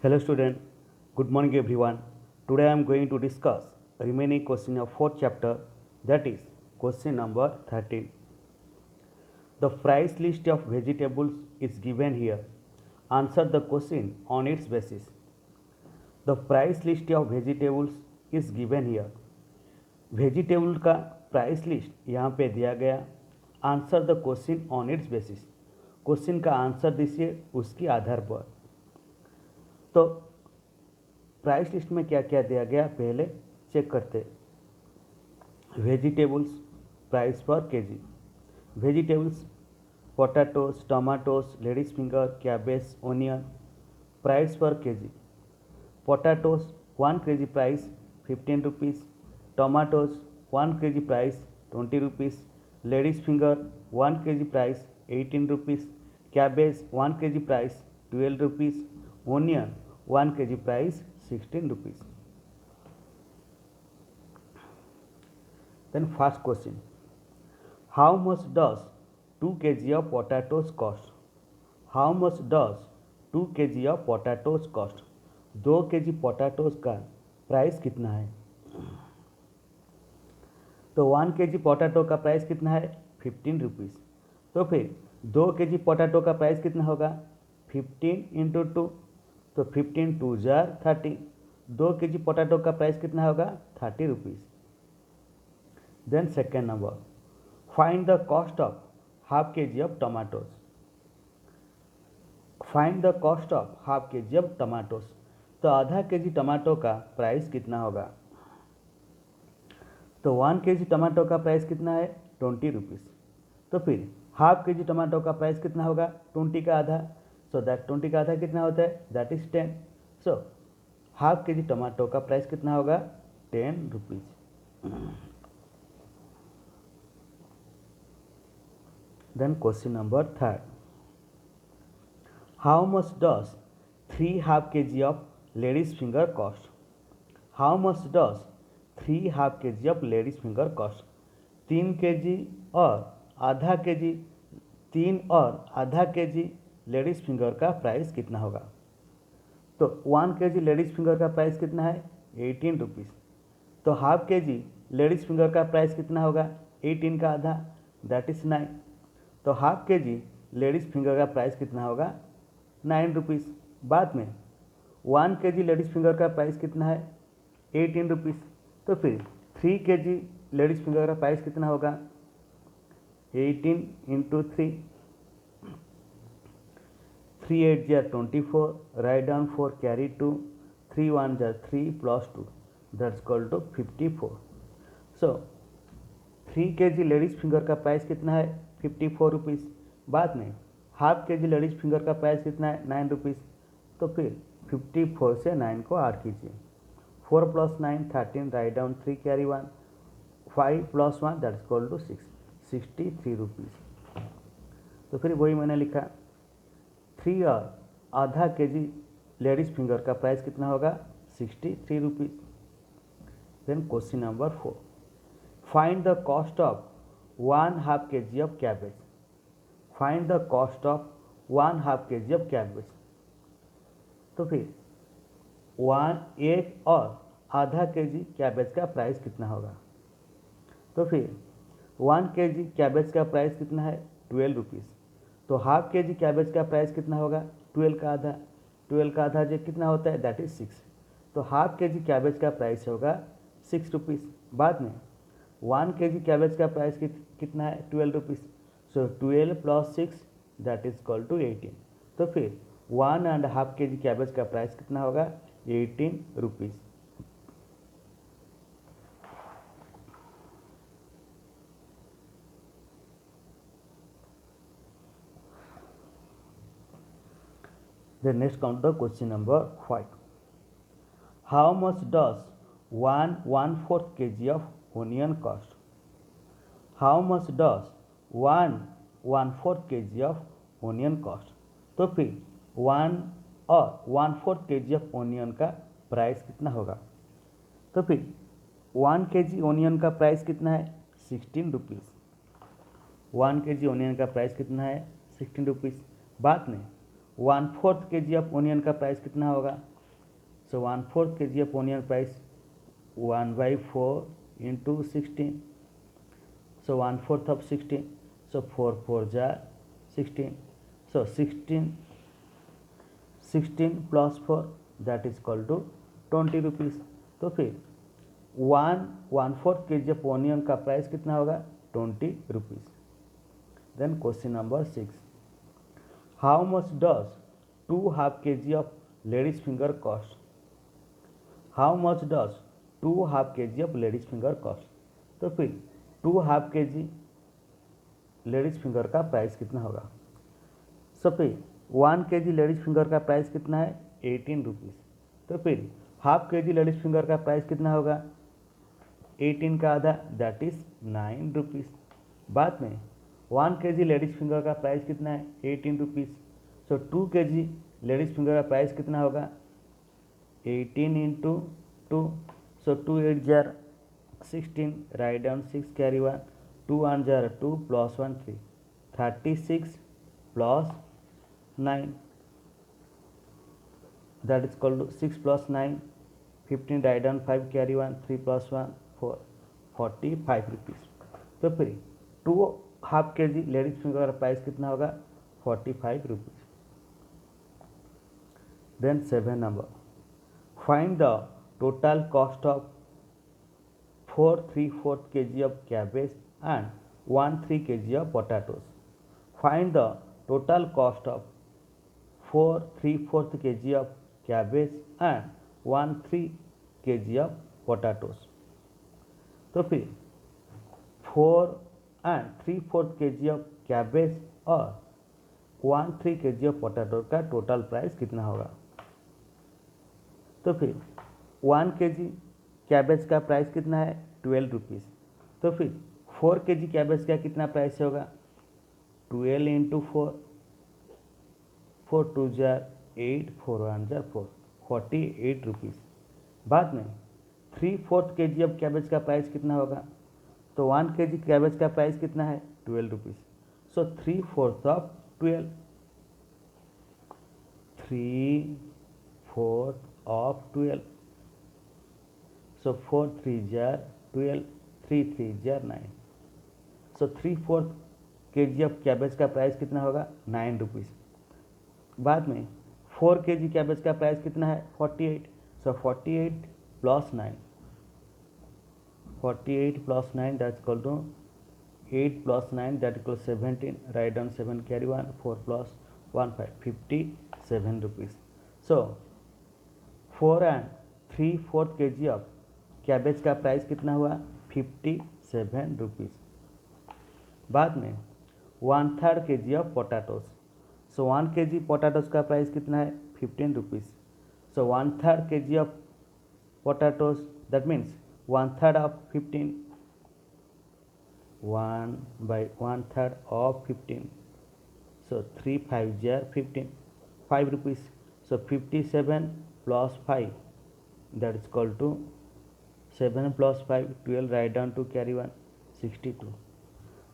Hello student, good morning everyone. Today I am going to discuss remaining question of fourth chapter, that is question number 13. The price list of vegetables is given here. Answer the question on its basis. The price list of vegetables is given here. Vegetable का price list यहाँ पे दिया गया. Answer the question on it's basis. Question का answer दीजिए उसके आधार पर. तो प्राइस लिस्ट में क्या क्या दिया गया पहले चेक करते. Vegetables price per KG. Vegetables potatoes, tomatoes, ladies finger, cabbage, onion price per KG. Potatoes 1 kg price 15 rupees. tomatoes 1 kg price 20 rupees, ladies finger 1 kg price 18 rupees, cabbage 1 kg price 12 rupees, onion 1 kg price 16 rupees. Then first question, how much does 2 kg of potatoes cost? How much does 2 kg of potatoes cost? 2 kg potatoes का price कितना है? तो 1 kg potato का price कितना है? 15 rupees. तो फिर 2 kg potato का प्राइस कितना होगा? 15 इंटू 2, तो 15 2 जार 30. 2 kg पोटैटो का प्राइस कितना होगा? 30 rupees. Then second number, find the cost of half kg of tomatoes. Find the cost of half kg of tomatoes. तो आधा kg टमाटो का प्राइस कितना होगा? तो 1 kg टमाटो का प्राइस कितना है? 20 रुपीज़. तो फिर हाफ kg टमाटो का प्राइस कितना होगा? 20 का आधा. सो दैट 20 का आधा कितना होता है? That is 10. So half kg tomato का प्राइस कितना होगा? 10 rupees. Then question number 3, how much does 3 half kg of ladies finger cost? How much does 3 half kg of ladies finger cost? 3 kg और आधा kg, 3 और आधा kg ladies finger का price कितना होगा? तो 1 kg लेडीज फिंगर का price कितना है? 18 रुपीज़. तो हाफ kg लेडीज फिंगर का प्राइस कितना होगा? 18 का आधा, दैट इज 9. तो हाफ kg लेडीज फिंगर का प्राइस कितना होगा? 9 रुपीज़. बाद में 1 kg लेडीज फिंगर का प्राइस कितना है? 18 रुपीज़. तो फिर 3 kg लेडीज फिंगर का प्राइस कितना होगा? 18 इंटू 3, 3 8 जार 24, राइट डाउन 4, कैरी 2, 3 1 जार 3 plus 2, that's equal to 54. So 3 kg ladies finger का प्राइस कितना है? 54 रुपीज़. बाद में हाफ kg लेडीज फिंगर का प्राइस कितना है? 9 रुपीज़. तो फिर 54 से 9 को ऐड कीजिए. 4 + 9 13, right down 3, carry 1, 5 + 1 that's equal to 6, 63 rupees. तो फिर वही मैंने लिखा, 3 और आधा kg लेडीज फिंगर का प्राइस कितना होगा? 63 rupees. Then question number 4, find the cost of 1 half kg of cabbage. Find the cost of 1 half kg of cabbage. तो फिर 1 और आधा kg कैबेज का प्राइस कितना होगा? तो फिर 1 kg कैबेज का प्राइस कितना है? 12 रुपीज़. तो हाफ kg कैबेज का प्राइस कितना होगा? 12 का आधा. 12 का आधा जो कितना होता है? That is 6. तो हाफ kg कैबेज का प्राइस होगा 6 रुपीज़. बाद में 1 kg कैबेज का प्राइस कितना है? 12 rupees. So 12 + 6 that is equal to 18. तो फिर 1.5 kg कैबेज का प्राइस कितना होगा? 18 rupees. Then next come to question number 5. How much does 1/4 kg of onion cost? How much does 1/4 kg of onion cost? तो फिर 1 और 1/4 kg ऑफ ओनियन का price कितना होगा? तो फिर 1 kg ओनियन का प्राइस कितना है? 16 रुपीज़. 1 kg ओनियन का प्राइस कितना है? 16 रुपीज़. बाद में 1/4 kg ऑफ ओनियन का प्राइस कितना होगा? So 1/4 kg of onion price 1/4 into 16. So 1/4 of 16. So 4 4 are 16. So 16 plus 4 that is equal to 20 rupees. तो फिर 1/4 kg ऑफ ऑनियन का प्राइस कितना होगा 20 rupees. Then question number 6, how much does 2/2 kg of ladies finger cost. How much does 2/2 kg of ladies finger cost. तो फिर 2/2 kg ladies finger का price कितना होगा। सो फिर 1 kg लेडीज फिंगर का प्राइस कितना है 18 रुपीज़। तो फिर हाफ kg लेडीज फिंगर का प्राइस कितना होगा 18 का आधा दैट इज 9 रुपीज़। बाद में 1 kg लेडीज फिंगर का प्राइस कितना है 18 rupees. So 2 kg ladies finger का प्राइस कितना होगा 18 into 2। So 2 8 jar 16, write down 6 carry 1, 2 1 jar 2 plus 1 3, 36 plus 9 that is equal to 6 plus 9 15, write down 5 carry 1, 3 plus 1 4, 45 rupees. तो फिर 2/2 kg लेडीज फिंगर का price कितना होगा 45 rupees. Then 7 number, find the total cost of 4 3/4 kg of cabbage and 1 3 kg of potatoes. Find the total cost of 4 3/4 kg of cabbage and 1 3 kg of potatoes. तो फिर 4 and 3/4 kg of cabbage और 1 3 kg of potato का total price कितना होगा। तो फिर 1 kg cabbage का price कितना है 12 रुपीज़। तो फिर 4 kg कैबेज का कितना प्राइस होगा 12 इंटू 4, 4 2 जार 8, 4 1 जार 4, 48 रुपीज़। बाद में 3/4 kg ऑफ कैबेज का प्राइस कितना होगा। तो 1 kg कैबेज का प्राइस कितना है 12 rupees. So 3/4 of 12, 3/4 of 12। So 4 3 jar 12, 3 3 jar 9। So 3/4 kg of cabbage का प्राइस कितना होगा 9 रुपीज़। बाद में 4 kg कैबेज का प्राइस कितना है 48। So 48 plus 9, 48 plus 9 that equal to 8 plus 9 that equal 17, right down 7 carry 1, 4 plus 1 5, 57 rupees. So 4 and 3/4 kg of cabbage का price कितना हुआ 57 रुपीज़। बाद में 1/3 kg of potatoes. So 1 kg potatoes का प्राइस कितना है 15 rupees. So 1/3 kg of potatoes that means 1/3 of 15, 1/1/3 of 15। So 3 5 जार 15, 5 rupees. So 57 plus 5 that is equal to 7 plus 5 12, right down 2 carry 1, 62।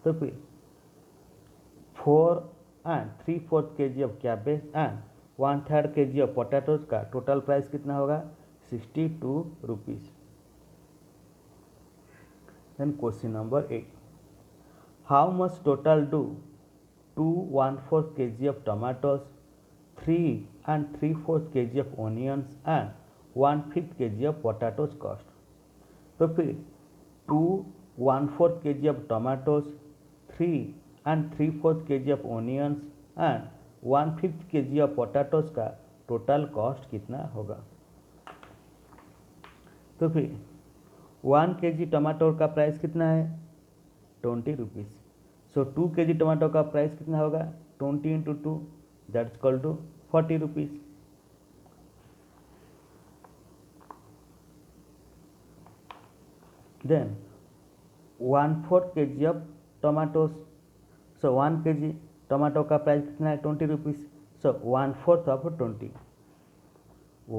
तो फिर 4 and 3/4 kg of cabbage and 1/3 kg of potatoes का total price कितना होगा 62 rupees. Then question number 8, how much total do 2 1/4 kg of tomatoes, 3 and 3/4 kg of onions and 1/5 kg of potatoes cost. तो फिर 2 1/4 kg of tomatoes, 3 and 3/4 kg of onions and 1/5 kg of potatoes का total cost कितना होगा। तो फिर 1 kg tomato का price कितना है 20 रुपीज़। सो 2 kg टमाटो का प्राइस कितना होगा 20 into 2 that equal to 40 rupees. Then 1/4 kg of tomatoes. So 1 kg tomato का प्राइस कितना है 20 rupees. So 1/4 of 20,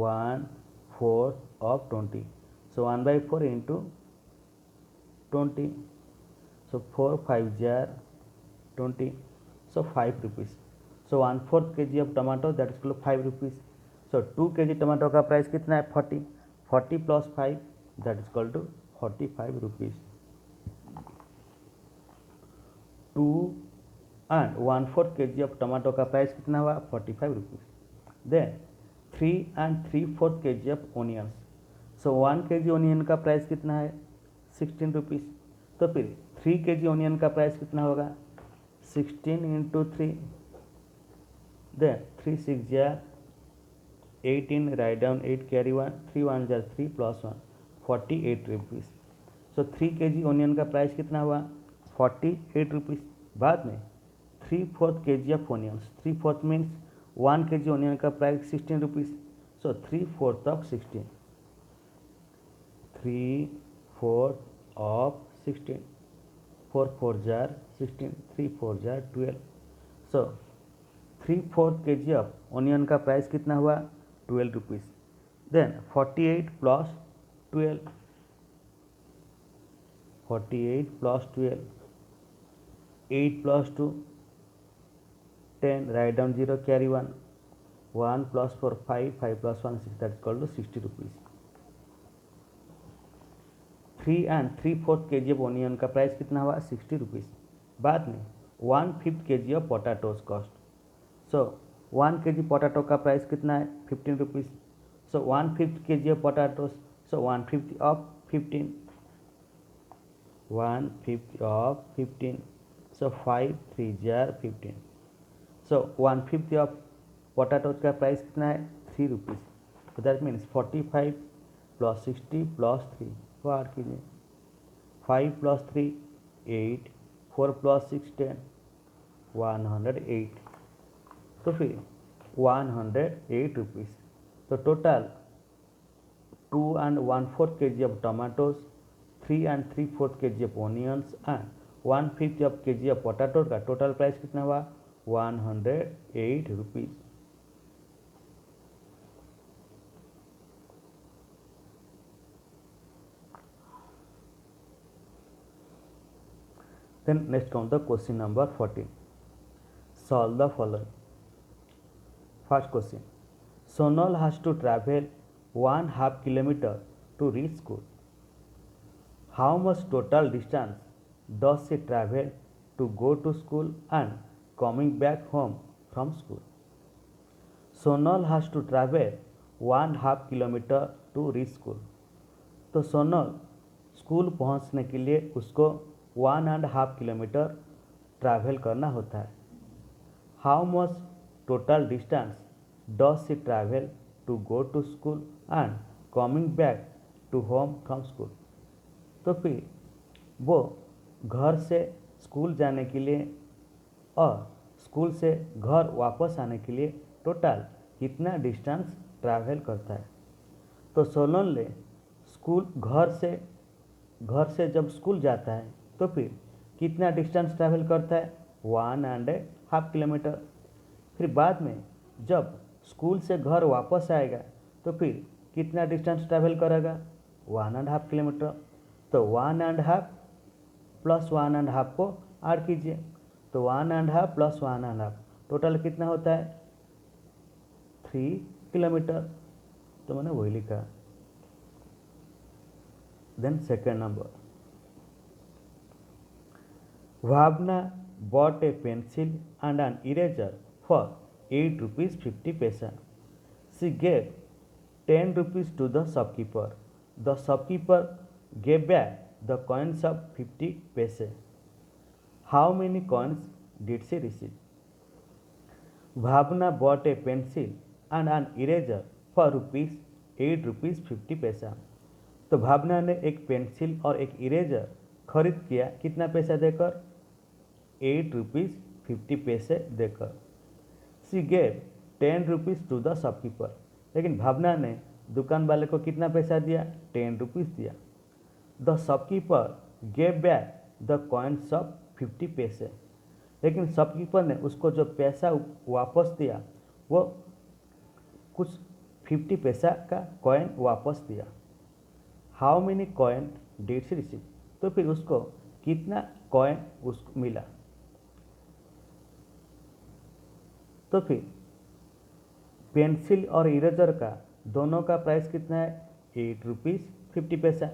1/4 of 20। So 1/4 into 20। So 4 5 जार 20, so 5 rupees. So 1/4 kg of tomato that is 5 rupees. So 2 kg tomato का price कितना है 40, 40 plus 5 that is equal to 45 rupees. 2 and 1/4 kg of tomato का price कितना हुआ 45 rupees. Then 3 and 3/4 kg of onions, so 1 kg onion का price कितना है 16 rupees. तो फिर 3 kg ओनियन का प्राइस कितना होगा 16 इंटू 3, देन 3 6 जा 18, राइट डाउन 8 कैरी 1, 3 1 जा 3 plus 1 48 rupees. So 3 kg onion का प्राइस कितना हुआ 48 रुपीज़। बाद में 3/4 kg of onions, 3/4 means 1 kg onion का price 16 rupees. So 3/4 of 16, 3/4 of 16, 4 4 जार 16, 3 4 जार 12। सो 3/4 kg ऑफ ओनियन का प्राइस कितना हुआ 12 rupees. Then 48 plus 12, 48 plus 12, 8 plus 2 10, right down 0 carry 1, 1 plus 4 5, 5 plus 1 6 that is equal to 60 rupees. 3 and 3/4 kg of onion का price कितना हुआ 60 rupees. बाद में 1/5 kg of potatoes cost, so 1 kg potato का price कितना है 15 rupees. So 1/5 kg of potatoes, so 1/5 of 15, 1/5 of 15, so 5 3 जार 15। So 1/5 of potatoes का प्राइस कितना है 3 rupees. So that means 45 plus 60 plus 3 को ऐड कीजिए, 5 प्लस 3 8, 4 प्लस 6 10, 108। तो फिर 108 रुपीज़। तो total 2 and 1/4 kg of tomatoes, 3 and 3/4 kg of onions and 1/5 of kg of potato का टोटल प्राइस कितना हुआ 108 rupees. Then next come the question number 14. Solve the following. First question. Sonal has to travel 1/2 kilometer to reach school. How much total distance does she travel to go to school and coming back home from school? Sonal has to travel 1/2 kilometer to reach school. तो Sonal school पहुंचने के लिए उसको 1.5 kilometre travel करना होता है। How much total distance does she travel to go to school and coming back to home from school. तो फिर वो घर से स्कूल जाने के लिए और स्कूल से घर वापस आने के लिए टोटल कितना डिस्टेंस ट्रैवल करता है। तो सोनल ने स्कूल घर से जब स्कूल जाता है तो फिर कितना डिस्टेंस ट्रैवल करता है 1.5 किलोमीटर। फिर बाद में जब स्कूल से घर वापस आएगा तो फिर कितना डिस्टेंस ट्रैवल करेगा 1.5 किलोमीटर। तो 1.5 प्लस 1.5 को ऐड कीजिए, तो 1.5 प्लस 1.5 टोटल कितना होता है 3 किलोमीटर। तो मैंने वही लिखा। Then second number, Bhavna bought a pencil and an eraser for 8 rupees 50 paisa. She gave 10 rupees to the shopkeeper. The shopkeeper gave back the coins of 50 paise. How many coins did she receive? Bhavna bought a pencil and an eraser for 8 rupees 50 पैसा। तो भावना ने एक pencil और एक eraser खरीद किया कितना पैसा देकर 8 रुपीज़ 50 पैसे देकर। She gave 10 rupees to the shopkeeper, लेकिन भावना ने दुकान वाले को कितना पैसा दिया 10 रुपीज़ दिया। The shopkeeper gave back the coins of 50 पैसे, लेकिन शॉपकीपर ने उसको जो पैसा वापस दिया वो कुछ 50 पैसा का कॉइन वापस दिया। How many coin did she receive, तो फिर उसको कितना कॉइन उसको मिला। तो फिर पेंसिल और इरेजर का दोनों का प्राइस कितना है 8 रुपीज़ 50 पैसा।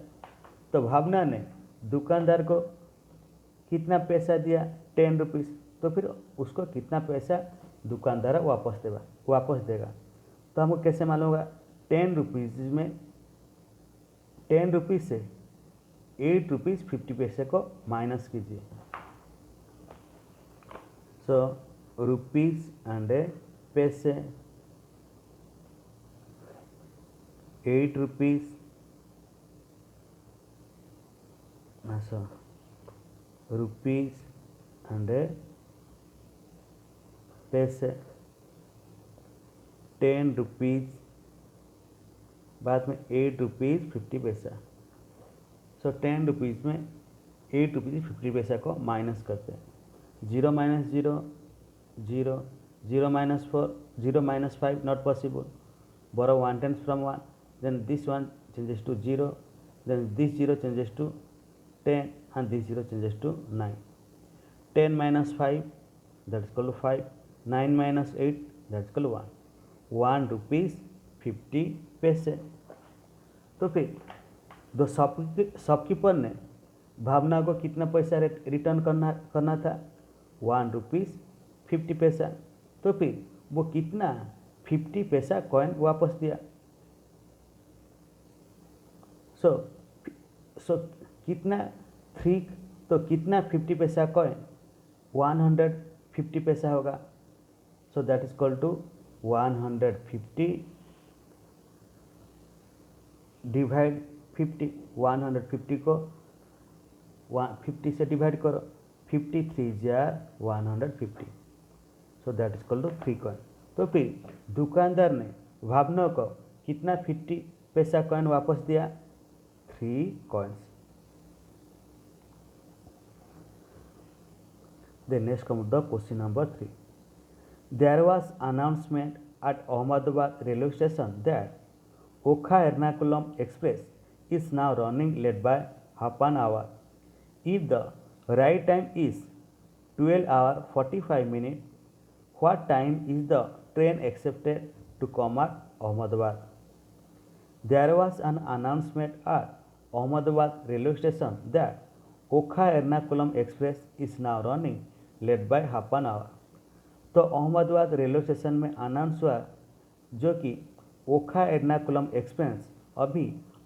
तो भावना ने दुकानदार को कितना पैसा दिया 10 रुपीज़, तो फिर उसको कितना पैसा दुकानदार वापस देगा। तो हमको कैसे मालूम होगा 10 रुपीज़ में 10 रुपीज़ से 8 रुपीज़ 50 पैसे को माइनस कीजिए। सो रुपीज़ एंड पैसे 8 रुपीज़ रुपीज़ एंड पैसे 10 रुपीज़ बाद में 8 रुपीज़ 50 पैसा। सो 10 रुपीज़ में 8 रुपीज़ 50 पैसा को माइनस करते हैं। 0 minus 0 0 0 minus 4 0 minus 5 not possible. Borrow 1 tens from 1, then this one changes to 0, then this 0 changes to 10 and this 0 changes to 9. 10 minus 5 that is equal to 5, 9 minus 8 that is equal to 1, 1 rupees 50 पैसे। तो फिर दो shopkeeper ने भावना को कितना पैसा return करना था 1 रुपीज़ 50 पैसा। तो फिर वो कितना 50 पैसा कॉइन वापस दिया। सो कितना 3, तो कितना 50 पैसा कॉइन 150 पैसा होगा। So that is equal to 150 divide 50। 150 को 50 से डिवाइड करो, 53 जार 150। So that is equal to 3 coin. तो फिर दुकानदार ने भावना को कितना 50 पैसा कॉइन वापस दिया 3 coins. Then next comes the question number 3. There was announcement at Ahmedabad railway station that Okha Ernakulam Express is now running late by half an hour. If the right time is 12 hours 45 minutes, what time is the train expected to come at Ahmedabad? There was an announcement at Ahmedabad railway station that Okha Ernakulam Express is now running late by half an hour. तो Ahmedabad railway station में announce हुआ जो कि ओखा Ernakulam express अभी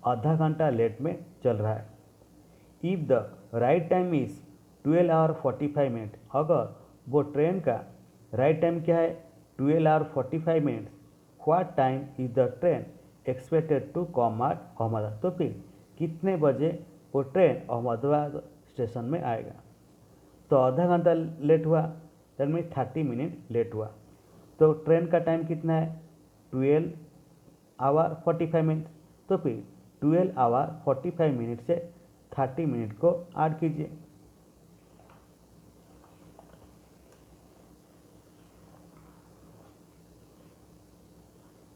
आधा घंटा late में चल रहा है। If the right time is 12 hour 45 minute, अगर वो ट्रेन का राइट टाइम क्या है 12 hour 45 minutes, what time is the train expected to come at Ahmedabad? तो फिर कितने बजे वो ट्रेन अहमदाबाद स्टेशन में आएगा? तो आधा घंटा लेट हुआ, दैट मीन 30 मिनट लेट हुआ। तो ट्रेन का टाइम कितना है 12 आवर 45 मिनट। तो फिर 12 आवर 45 मिनट से 30 मिनट को ऐड कीजिए।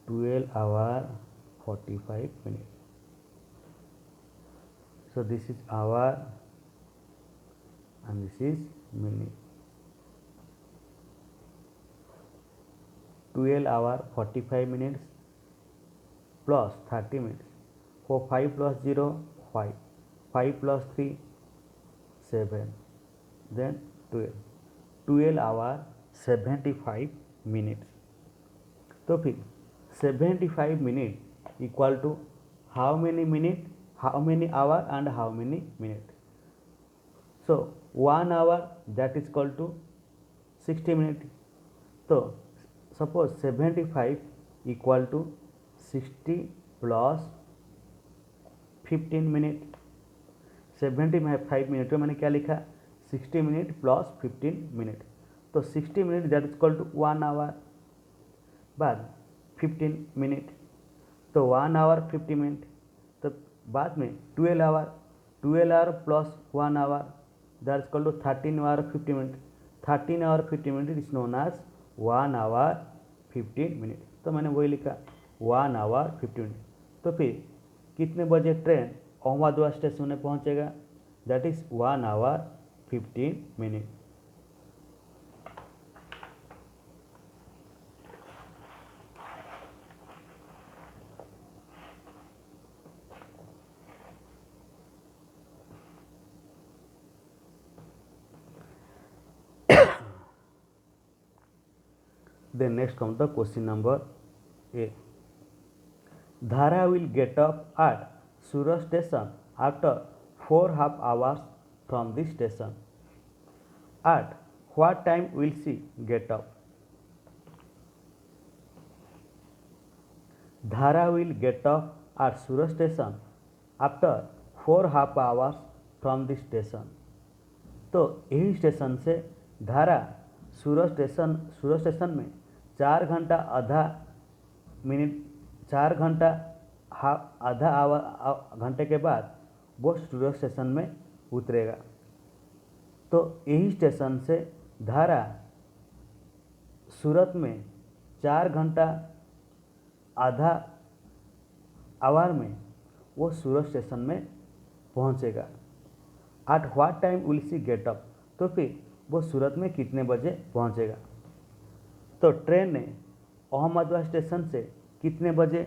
Twelve hour 45 minute. So this is hour and this is minute। 12 hour 45 minutes plus 30 minutes, for 5 plus 0 5, 5 plus 3 7, then 12 hour 75 minutes। तो फिर 75 minute equal to how many minute, how many hour and how many minute? So 1 hour that is equal to 60 minutes। तो suppose 75 equal to 60 plus 15 minute. 75 minute में मैंने क्या लिखा 60 minute plus 15 minute. तो 60 minute that is equal to 1 hour बाद 15 minute, तो 1 hour 50 minute. तो बाद में 12 hour plus 1 hour that is equal to 13 hour 50 minutes। 13 hour 50 minutes is known as 1 hour 15 minutes। तो मैंने वही लिखा 1 hour 50 minutes। तो फिर कितने बजे ट्रेन अहमदाबाद स्टेशन में पहुंचेगा? That is 1 hour 15 minutes। Then next comes the question number A. Dhara will get off at Surat station after 4.5 hours from this station. At what time will she get off? Dhara will get off at Surat station after 4.5 hours from this station. तो यही station से धारा सूरत station में 4 घंटा आधा minute 4 घंटा आधा घंटे के बाद वो सूरत स्टेशन में उतरेगा। तो यही स्टेशन से धारा सूरत में 4 घंटा आधा आवर में वो सूरत स्टेशन में पहुंचेगा। At what time will she get up? तो फिर वो सूरत में कितने बजे पहुंचेगा? तो ट्रेन ने अहमदाबाद स्टेशन से कितने बजे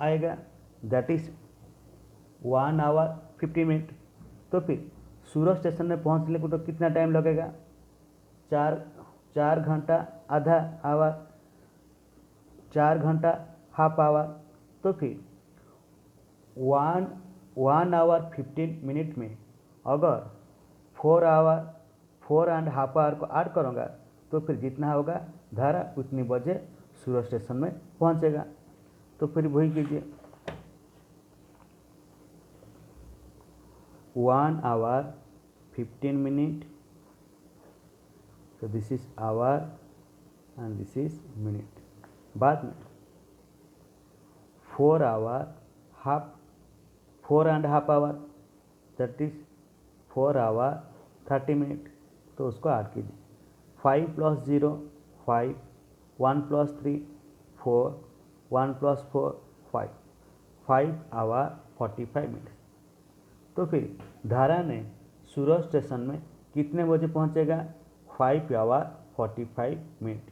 आएगा? That is 1 hour 50 minute. तो फिर सूरत स्टेशन में पहुंचने को तो कितना टाइम लगेगा? 4 घंटा आधा आवर, 4 घंटा हाफ आवर। तो फिर 1 आवर 15 मिनट में अगर 4 एंड हाफ आवर को ऐड करूँगा तो फिर जितना होगा धारा उतनी बजे सूरत स्टेशन में पहुँचेगा। तो फिर वही कीजिए, 1 आवर 15 मिनट, तो this is hour and this is minute. बाद में 4 and half hour, that is 4 hour 30 minute. तो उसको ऐड कीजिए, 5 + 0 5, 1 + 3 4, 1 + 4 5 आवर 45 मिनट। तो फिर धारा ने सूरत स्टेशन में कितने बजे पहुंचेगा? 5 hour 45 minute.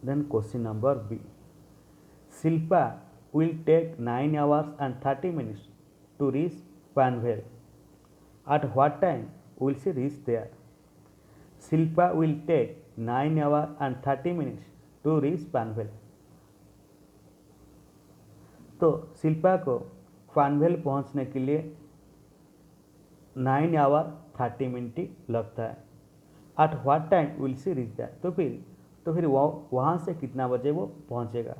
Then question number B. Shilpa will take 9 hours and 30 minutes to reach Panvel. At what time will she reach there? Shilpa will take 9 hours and 30 minutes to reach Panvel. तो शिल्पा को पानवेल पहुंचने के लिए 9 hour 30 minute लगता है। At what time will she reach that? तो फिर वहाँ से कितना बजे वो पहुँचेगा?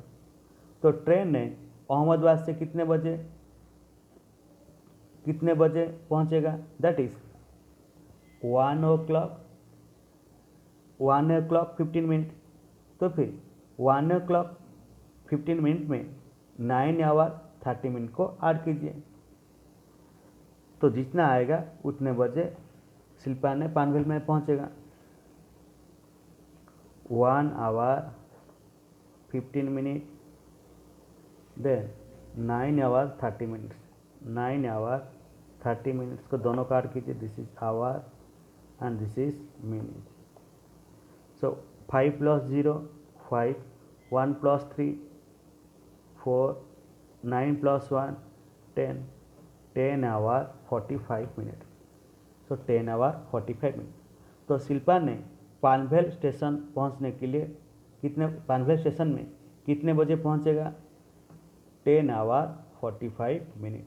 तो ट्रेन ने अहमदाबाद से कितने बजे पहुँचेगा? That is 1 o'clock 15 minute. तो फिर 1 o'clock 15 मिनट में 9 आवर 30 मिनट को ऐड कीजिए, तो जितना आएगा उतने बजे शिल्पा ने पानवेल में पहुँचेगा। 1 hour 15 minute, then 9 hour 30 minutes, 9 hour 30 minutes को दोनों का ऐड कीजिए, this is hour and this is minute. So 5 + 0 5, 1 + 3 4, 9 + 1 10 hour 45 minute. So 10 hour 45 minute. तो शिल्पा ने पानवेल स्टेशन पहुंचने के लिए पानवेल स्टेशन में कितने बजे पहुंचेगा? 10 आवर 45 मिनट।